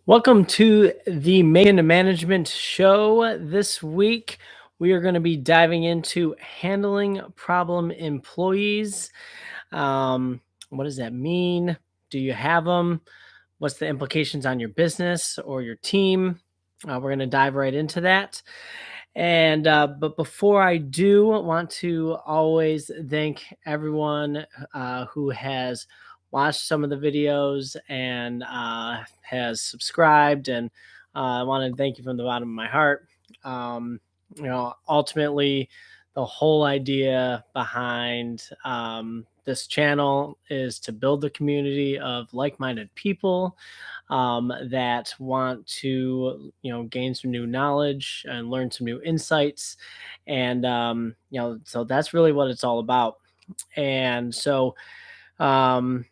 Welcome to the Making to Management show. This week, we are going to be diving into handling problem employees. What does that mean? Do you have them? What's the implications on your business or your team? We're going to dive right into that. But before I do, want to always thank everyone who has watched some of the videos and has subscribed. And I want to thank you from the bottom of my heart. Ultimately, the whole idea behind this channel is to build a community of like-minded people that want to gain some new knowledge and learn some new insights, and so that's really what it's all about. And so um,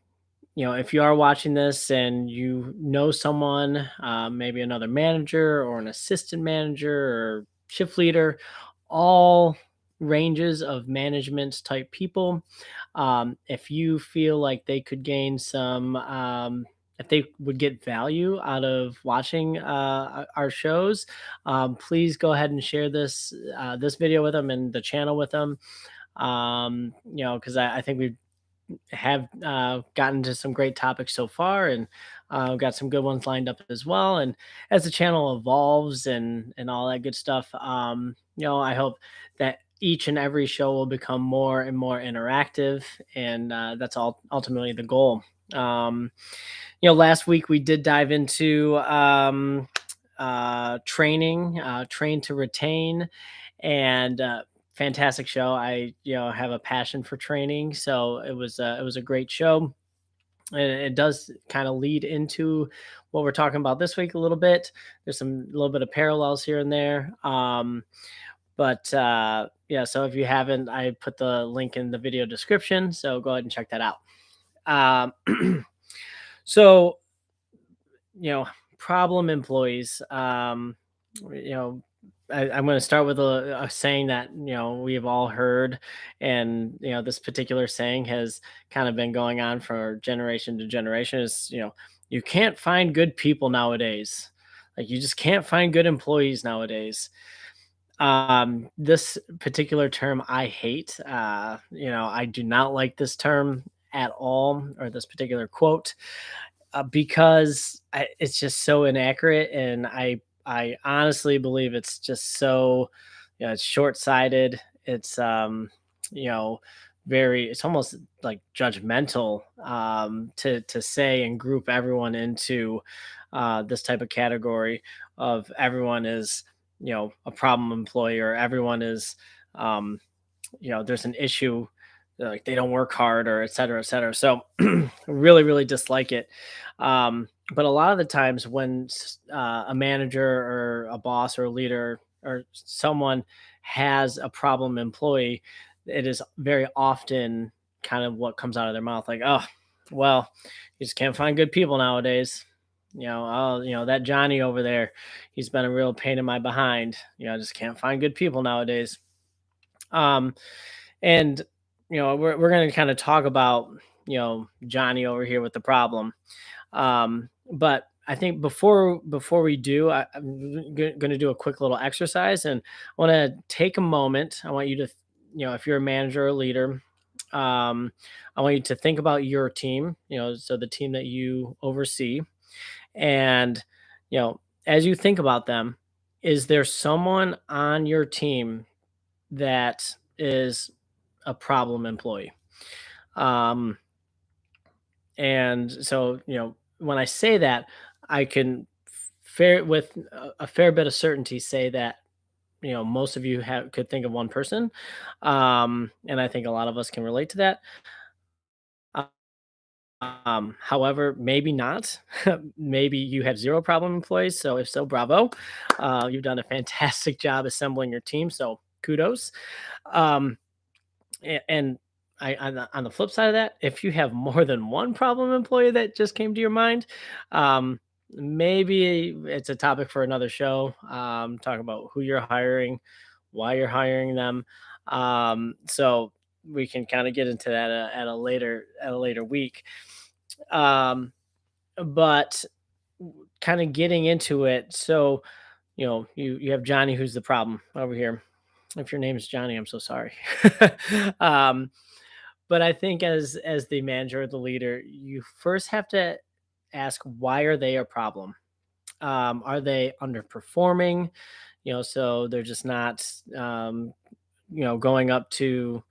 if you are watching this and you know someone, maybe another manager or an assistant manager or shift leader, all ranges of management type people, if you feel like they could gain some, if they would get value out of watching our shows, please go ahead and share this video with them and the channel with them. Because I think we've have gotten to some great topics so far, and got some good ones lined up as well. And as the channel evolves and all that good stuff, I hope that each and every show will become more and more interactive, and that's all ultimately the goal. Last week we did dive into training, train to retain, and fantastic show. I have a passion for training, so it was a great show. And it does kind of lead into what we're talking about this week a little bit. There's some little bit of parallels here and there. But Yeah, so if you haven't, I put the link in the video description, so go ahead and check that out. So you know Problem employees. You know I'm going to start with a saying that we've all heard, and this particular saying has kind of been going on for generation to generation. Is you can't find good people nowadays. Like, you just can't find good employees nowadays. This particular term I hate. I do not like this term at all, or this particular quote, because it's just so inaccurate, and I honestly believe it's just so, it's short sighted. It's you know very, it's almost like judgmental, to say and group everyone into this type of category of everyone is a problem employee, or everyone is there's an issue, like they don't work hard, or et cetera, et cetera. So really dislike it. But a lot of the times when a manager or a boss or a leader or someone has a problem employee, it is very often kind of what comes out of their mouth, like, oh, well, you just can't find good people nowadays. Oh, that Johnny over there, he's been a real pain in my behind. I just can't find good people nowadays. um and we're going to kind of talk about Johnny over here with the problem. But I think before we do, I'm going to do a quick little exercise, and I want to take a moment. I want you to, if you're a manager or leader, I want you to think about your team, so the team that you oversee. And as you think about them, is there someone on your team that is a problem employee? Um, and so, when I say that, I can with a fair bit of certainty say that most of you could think of one person, and I think a lot of us can relate to that. Uh, However, maybe not. Maybe you have zero problem employees. So if so, bravo. You've done a fantastic job assembling your team. So kudos. Um, and on the flip side of that, if you have more than one problem employee that just came to your mind, maybe it's a topic for another show. Talk about who you're hiring, why you're hiring them. So we can kind of get into that at a later week. Um, but kind of getting into it. So, you have Johnny, who's the problem over here. If your name is Johnny, I'm so sorry. um, but I think as the manager or the leader, you first have to ask, why are they a problem? Are they underperforming? So they're just not going up to,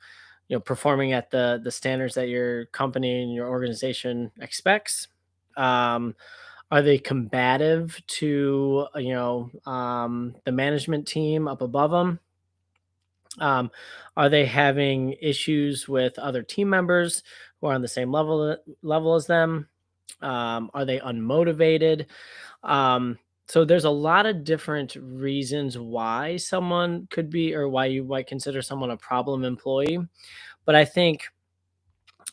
performing at the standards that your company and your organization expects. Um, are they combative to the management team up above them? Um, are they having issues with other team members who are on the same level as them? Are they unmotivated? So there's a lot of different reasons why someone could be, or why you might consider someone a problem employee. But I think,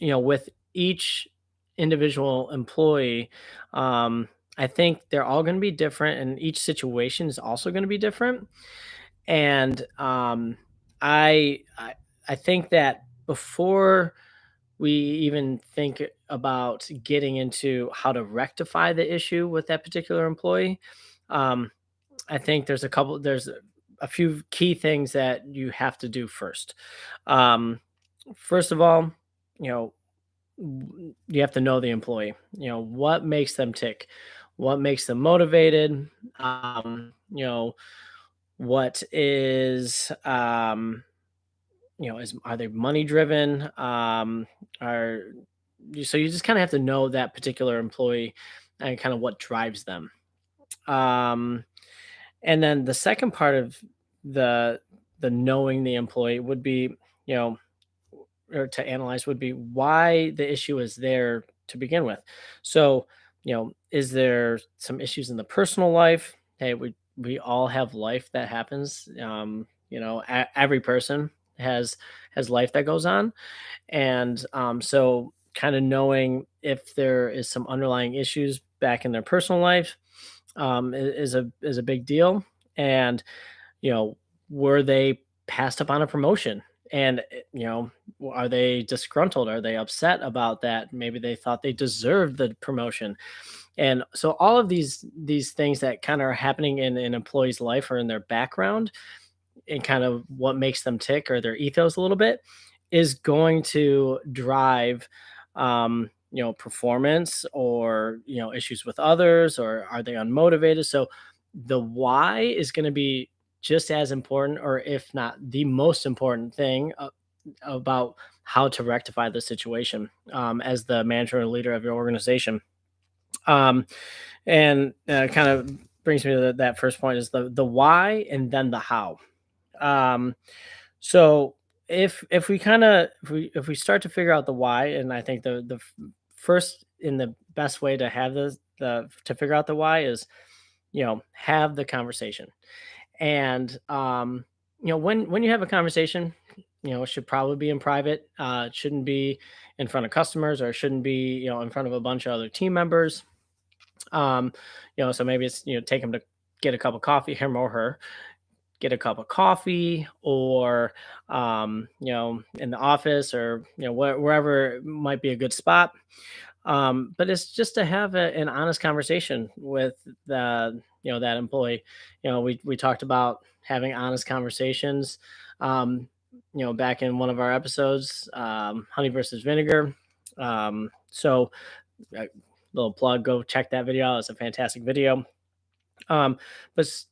with each individual employee, um, I think they're all going to be different, and each situation is also going to be different. And I think that before we even think about getting into how to rectify the issue with that particular employee, um, I think there's a few key things that you have to do first. Um, First of all, you know, you have to know the employee. What makes them tick, what makes them motivated. What is is are they money driven? Are So you just kind of have to know that particular employee and kind of what drives them. Um, and then the second part of the the knowing the employee would be, you know, or to analyze would be why the issue is there to begin with. So, is there some issues in the personal life? Hey, we all have life that happens. Every person has life that goes on, and so kind of knowing if there is some underlying issues back in their personal life is a big deal. And you know, were they passed up on a promotion? And are they disgruntled? Are they upset about that? Maybe they thought they deserved the promotion. And so all of these things that kind of are happening in an employee's life or in their background, and kind of what makes them tick or their ethos a little bit, is going to drive performance, or issues with others, or are they unmotivated. So the why is going to be just as important, or if not the most important thing, about how to rectify the situation, as the manager or leader of your organization. um, and kind of brings me to that first point, is the why and then the how. um, so if we start to figure out the why, and I think first and the best way to have the to figure out the why is, have the conversation. And when you have a conversation, it should probably be in private. It shouldn't be in front of customers, or it shouldn't be in front of a bunch of other team members. So maybe it's, take them to get a cup of coffee, him or her, get a cup of coffee, or in the office, or wherever might be a good spot. But it's just to have an honest conversation with that employee. We talked about having honest conversations, back in one of our episodes, honey versus vinegar. So a little plug, go check that video out. It's a fantastic video.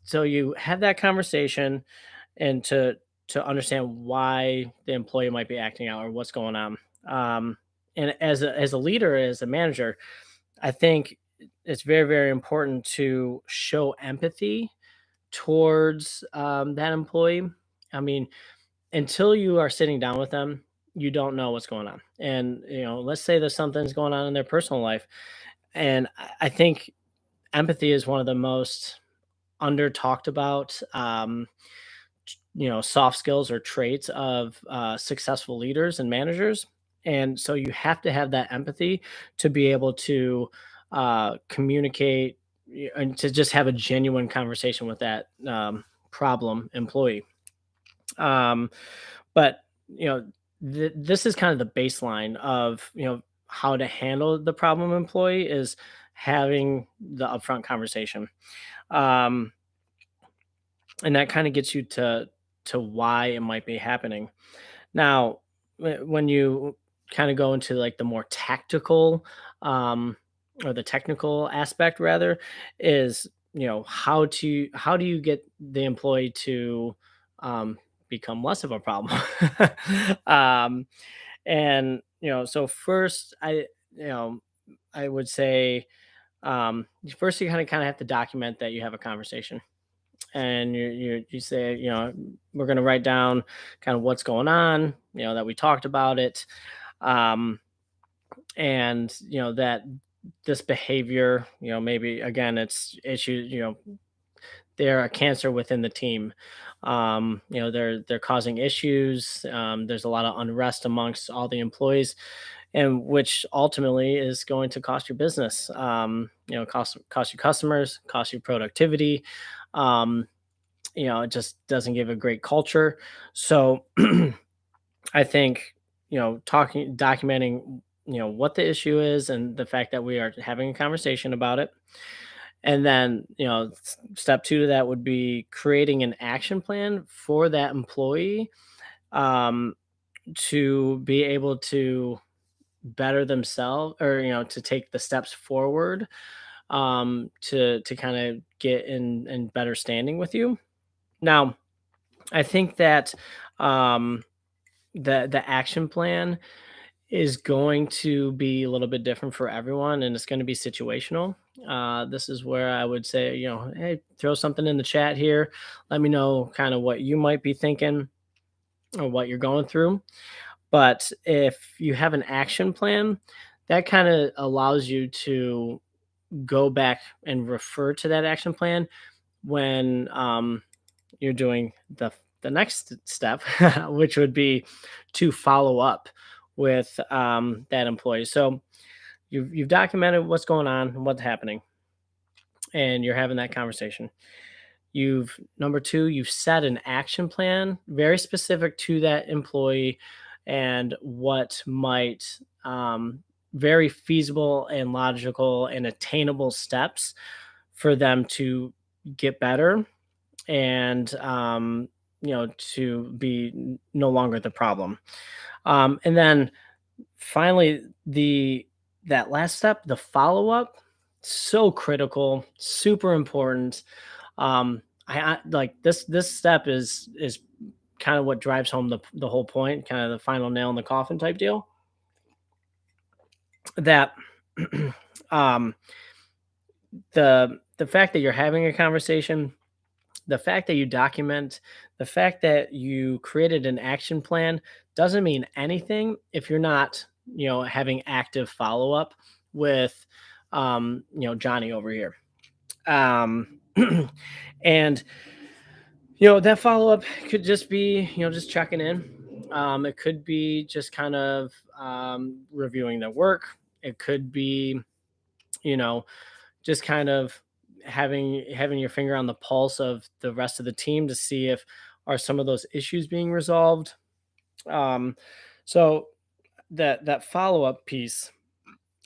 So you have that conversation, and to understand why the employee might be acting out, or what's going on. And as a leader, as a manager, I think it's very, very important to show empathy towards that employee. I mean, until you are sitting down with them, you don't know what's going on. And let's say there's something's going on in their personal life, and I think empathy is one of the most under talked about, soft skills or traits of successful leaders and managers. And so you have to have that empathy to be able to communicate, and to just have a genuine conversation with that problem employee. um, but this is kind of the baseline of, how to handle the problem employee is having the upfront conversation. Um, and that kind of gets you to why it might be happening. Now, when you kind of go into like the more tactical, um, or the technical aspect rather, is how do you get the employee to um, become less of a problem? um, and so first, you know I would say, first you kind of have to document that you have a conversation, and you say, we're going to write down kind of what's going on, that we talked about it, um, and that this behavior, maybe again it's issues, they're a cancer within the team. They're causing issues. There's a lot of unrest amongst all the employees, and which ultimately is going to cost your business. Cost you customers, cost you productivity. Um, it just doesn't give a great culture. So I think, documenting, what the issue is and the fact that we are having a conversation about it. And then, step two to that would be creating an action plan for that employee, um, to be able to better themselves, or, to take the steps forward, to kind of get in better standing with you. Now, I think that, um, the action plan is going to be a little bit different for everyone, and it's going to be situational. This is where I would say, hey, throw something in the chat here. Let me know kind of what you might be thinking or what you're going through. But if you have an action plan, that kind of allows you to go back and refer to that action plan when, you're doing the next step, which would be to follow up with, that employee. So you've documented what's going on, what's happening, and you're having that conversation. You've Number two, you've set an action plan very specific to that employee, and what might, very feasible and logical and attainable steps for them to get better, and, to be no longer the problem. And then finally, the that last step, the follow up, so critical, super important. I like this step is kind of what drives home the whole point, kind of the final nail in the coffin type deal. That um, the fact that you're having a conversation, the fact that you document, the fact that you created an action plan doesn't mean anything if you're not, having active follow up with, Johnny over here. Um, and that follow up could just be, just checking in. It could be just kind of, reviewing their work. It could be, you know, just kind of having your finger on the pulse of the rest of the team to see if are some of those issues being resolved. Um, so that follow up piece,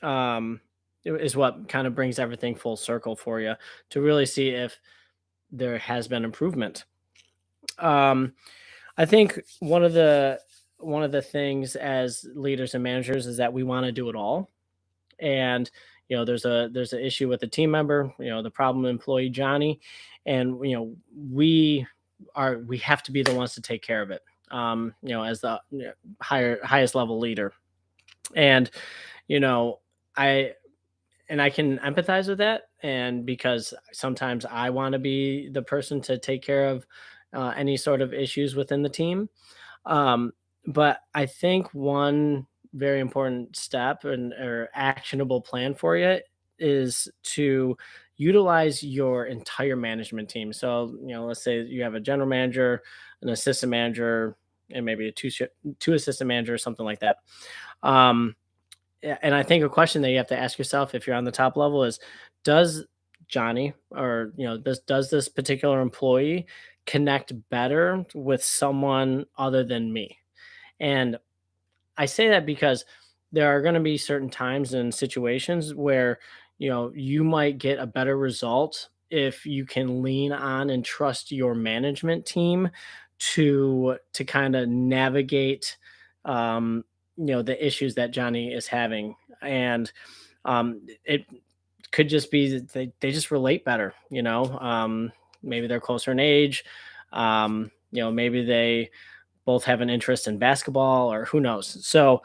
um, is what kind of brings everything full circle for you to really see if there has been improvement. Um, I think one of the things as leaders and managers is that we want to do it all, and there's an issue with a team member, the problem employee Johnny, and we have to be the ones to take care of it, as the highest level leader. And you know I I can empathize with that, and because sometimes I want to be the person to take care of, any sort of issues within the team. um, but I think one very important step and or actionable plan for you is to utilize your entire management team. So, let's say you have a general manager, an assistant manager, and maybe two assistant managers, something like that. Um, and I think a question that you have to ask yourself if you're on the top level is, does Johnny, or does this particular employee connect better with someone other than me? And I say that because there are going to be certain times and situations where you might get a better result if you can lean on and trust your management team to kind of navigate um the issues that Johnny is having. And it could just be that they just relate better, maybe they're closer in age, maybe they both have an interest in basketball, or who knows. So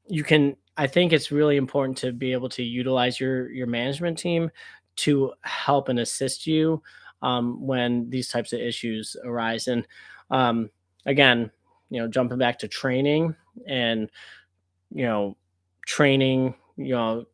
you can I think it's really important to be able to utilize your management team to help and assist you when these types of issues arise. And again, jumping back to training and you know training your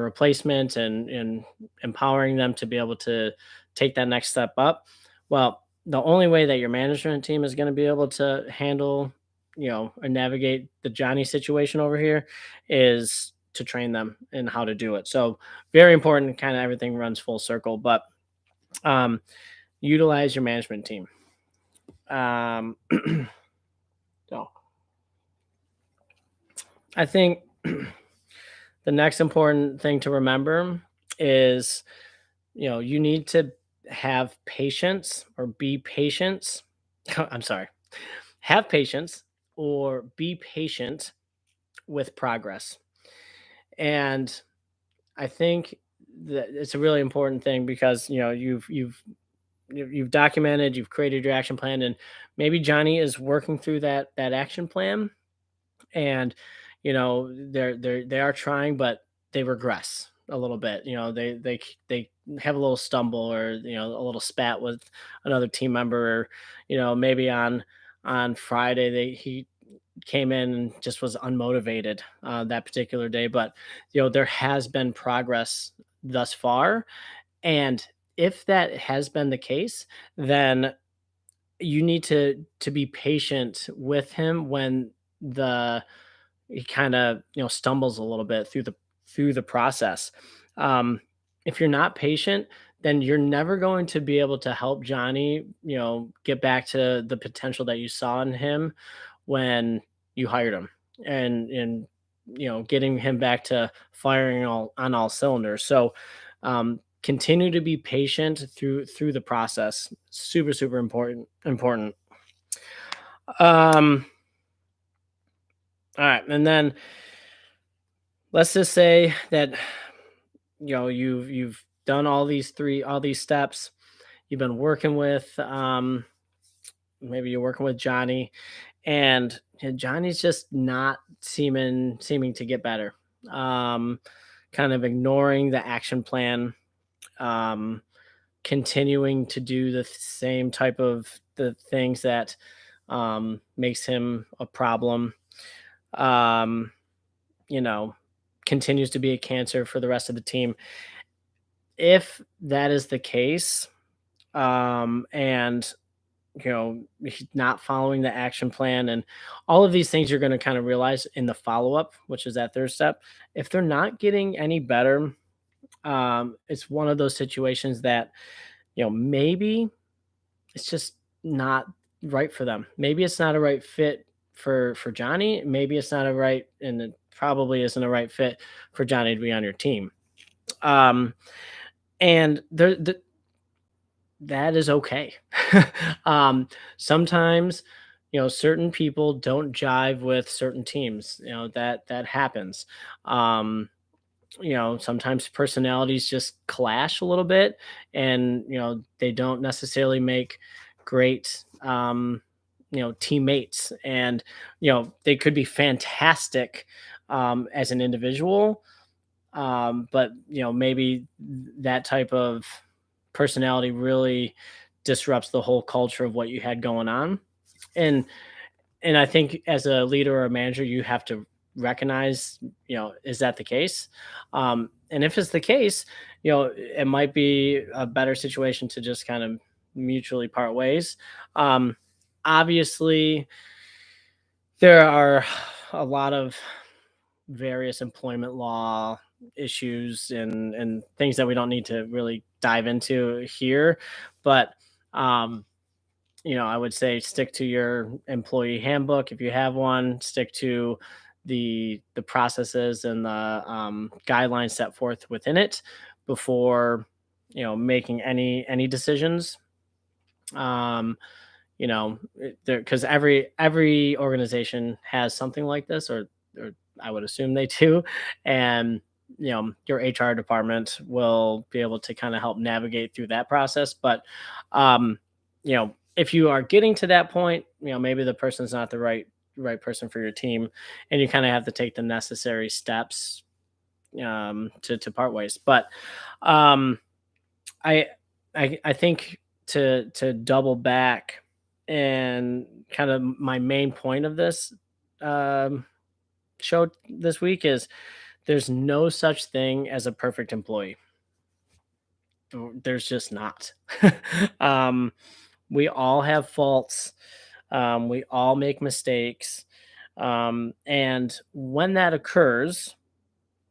replacement and empowering them to be able to take that next step up. Well, the only way that your management team is going to be able to handle and navigate the Johnny situation over here is to train them in how to do it. So very important, kind of everything runs full circle. But um utilize your management team. So I think the next important thing to remember is you need to have patience or be patient. I'm sorry, have patience or be patient with progress. And I think that it's a really important thing because you've documented, you've created your action plan, and maybe Johnny is working through that action plan, and they are trying, but they regress a little bit. They have a little stumble, or a little spat with another team member, or maybe on Friday he came in and just was unmotivated that particular day. But there has been progress thus far, and if that has been the case, then you need to be patient with him when the he kind of stumbles a little bit through the process. um if you're not patient, then you're never going to be able to help Johnny get back to the potential that you saw in him when you hired him, and getting him back to firing all on all cylinders. So continue to be patient through the process. Super super important. um all right, and then let's just say that you've done all these steps. You've been working with maybe you're working with Johnny, and Johnny's just not seeming to get better. um Kind of ignoring the action plan, um continuing to do the same type of the things that makes him a problem. um you know Continues to be a cancer for the rest of the team. If that is the case, and he's not following the action plan, and all of these things you're going to kind of realize in the follow-up, which is that third step. If they're not getting any better, it's one of those situations that maybe it's just not right for them. Maybe it's not a right fit for Johnny. Maybe it's not a right, and it probably isn't a right fit for Johnny to be on your team. um and that is okay. Sometimes, certain people don't jive with certain teams. That happens. Um, Sometimes personalities just clash a little bit, and they don't necessarily make great teammates. And they could be fantastic as an individual, but maybe that type of personality really disrupts the whole culture of what you had going on. and and I think as a leader or a manager, you have to recognize, is that the case? And if it's the case, it might be a better situation to just kind of mutually part ways. um Obviously, there are a lot of various employment law issues and things that we don't need to really dive into here. But um I would say stick to your employee handbook if you have one. Stick to the processes and the guidelines set forth within it before making any decisions. um there, because every organization has something like this, or I would assume they do. And your HR department will be able to kind of help navigate through that process. But if you are getting to that point, maybe the person's not the right person for your team, and you kind of have to take the necessary steps to part ways. But um I I think to double back, and kind of my main point of this um, show this week is there's no such thing as a perfect employee. There's just not. um, we all have faults. We all make mistakes. And when that occurs,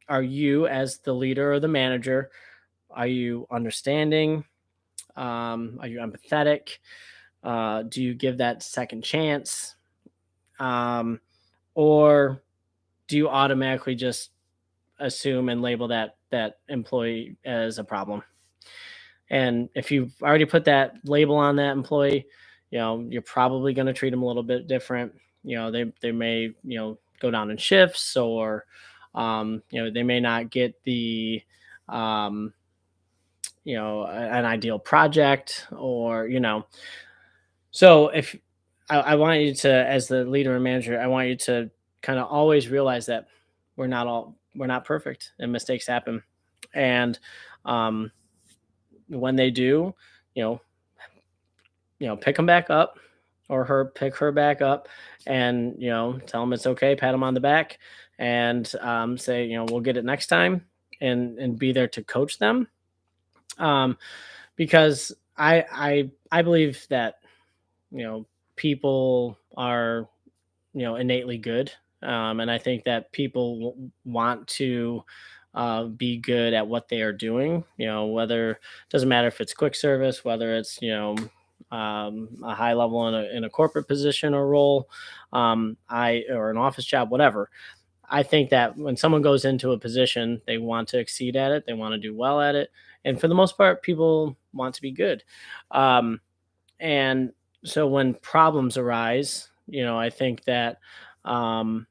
are you, as the leader or the manager, are you understanding? Are you empathetic? Do you give that second chance? Um, or do you automatically just assume and label that employee as a problem? And if you've already put that label on that employee, you're probably going to treat them a little bit different. They may go down in shifts, or they may not get the um, an ideal project, or so if I want you to, as the leader and manager, I want you to kind of always realize that we're not perfect, and mistakes happen. And um, when they do, you know, pick them back up, or pick her back up, and tell them it's okay, pat them on the back, and say, we'll get it next time, and be there to coach them. Um, because I believe that people are innately good. And I think that people want to be good at what they are doing, whether, doesn't matter if it's quick service, whether it's a high level in a corporate position or role, I or an office job, whatever. I think that when someone goes into a position, they want to exceed at it, they want to do well at it, and for the most part, people want to be good. Um, and so when problems arise, I think that um,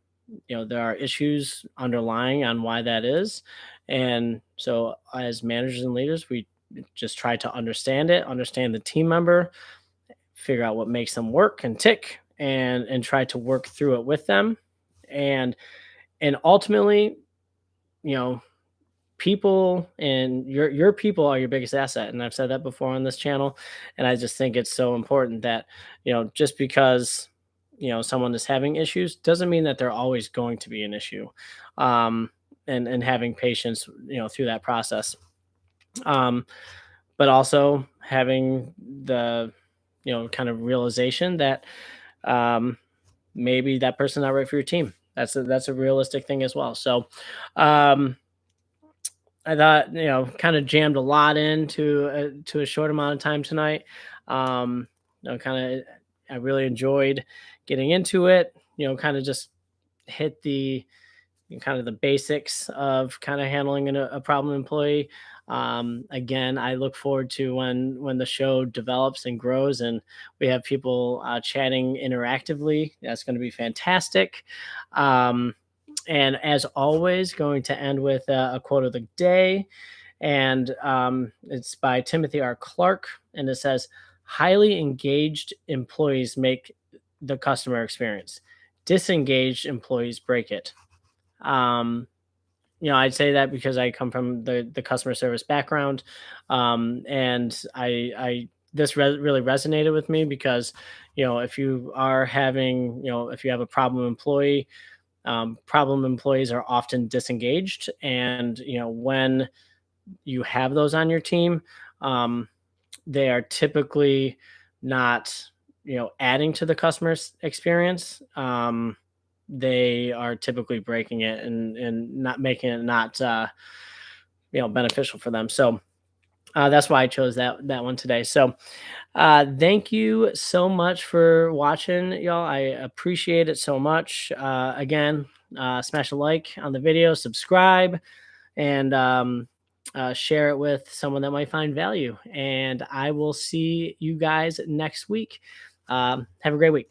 there are issues underlying on why that is. And so as managers and leaders, we just try to understand the team member, figure out what makes them work and tick, and try to work through it with them. And ultimately, you know people, and your people are your biggest asset, and I've said that before on this channel. And I just think it's so important that just because someone is having issues doesn't mean that they're always going to be an issue. Um and having patience through that process. um but also having the kind of realization that um maybe that person's not right for your team. That's a realistic thing as well. So um I thought, kind of jammed a lot into to a short amount of time tonight. Kind of, I really enjoyed getting into it. Kind of just hit the kind of the basics of kind of handling a problem employee. Again, I look forward to when the show develops and grows, and we have people chatting interactively. That's going to be fantastic. Um, and as always, going to end with a quote of the day, and it's by Timothy R. Clark, and it says, "Highly engaged employees make the customer experience. Disengaged employees break it." Um, I'd say that because I come from the customer service background, and I this really resonated with me because if you are having if you have a problem employee, problem employees are often disengaged, and when you have those on your team, um, they are typically not adding to the customer's experience. They are typically breaking it, and not making it not beneficial for them. So that's why I chose that one today. So thank you so much for watching, y'all. I appreciate it so much. Again, smash a like on the video, subscribe, and share it with someone that might find value. And I will see you guys next week. Have a great week.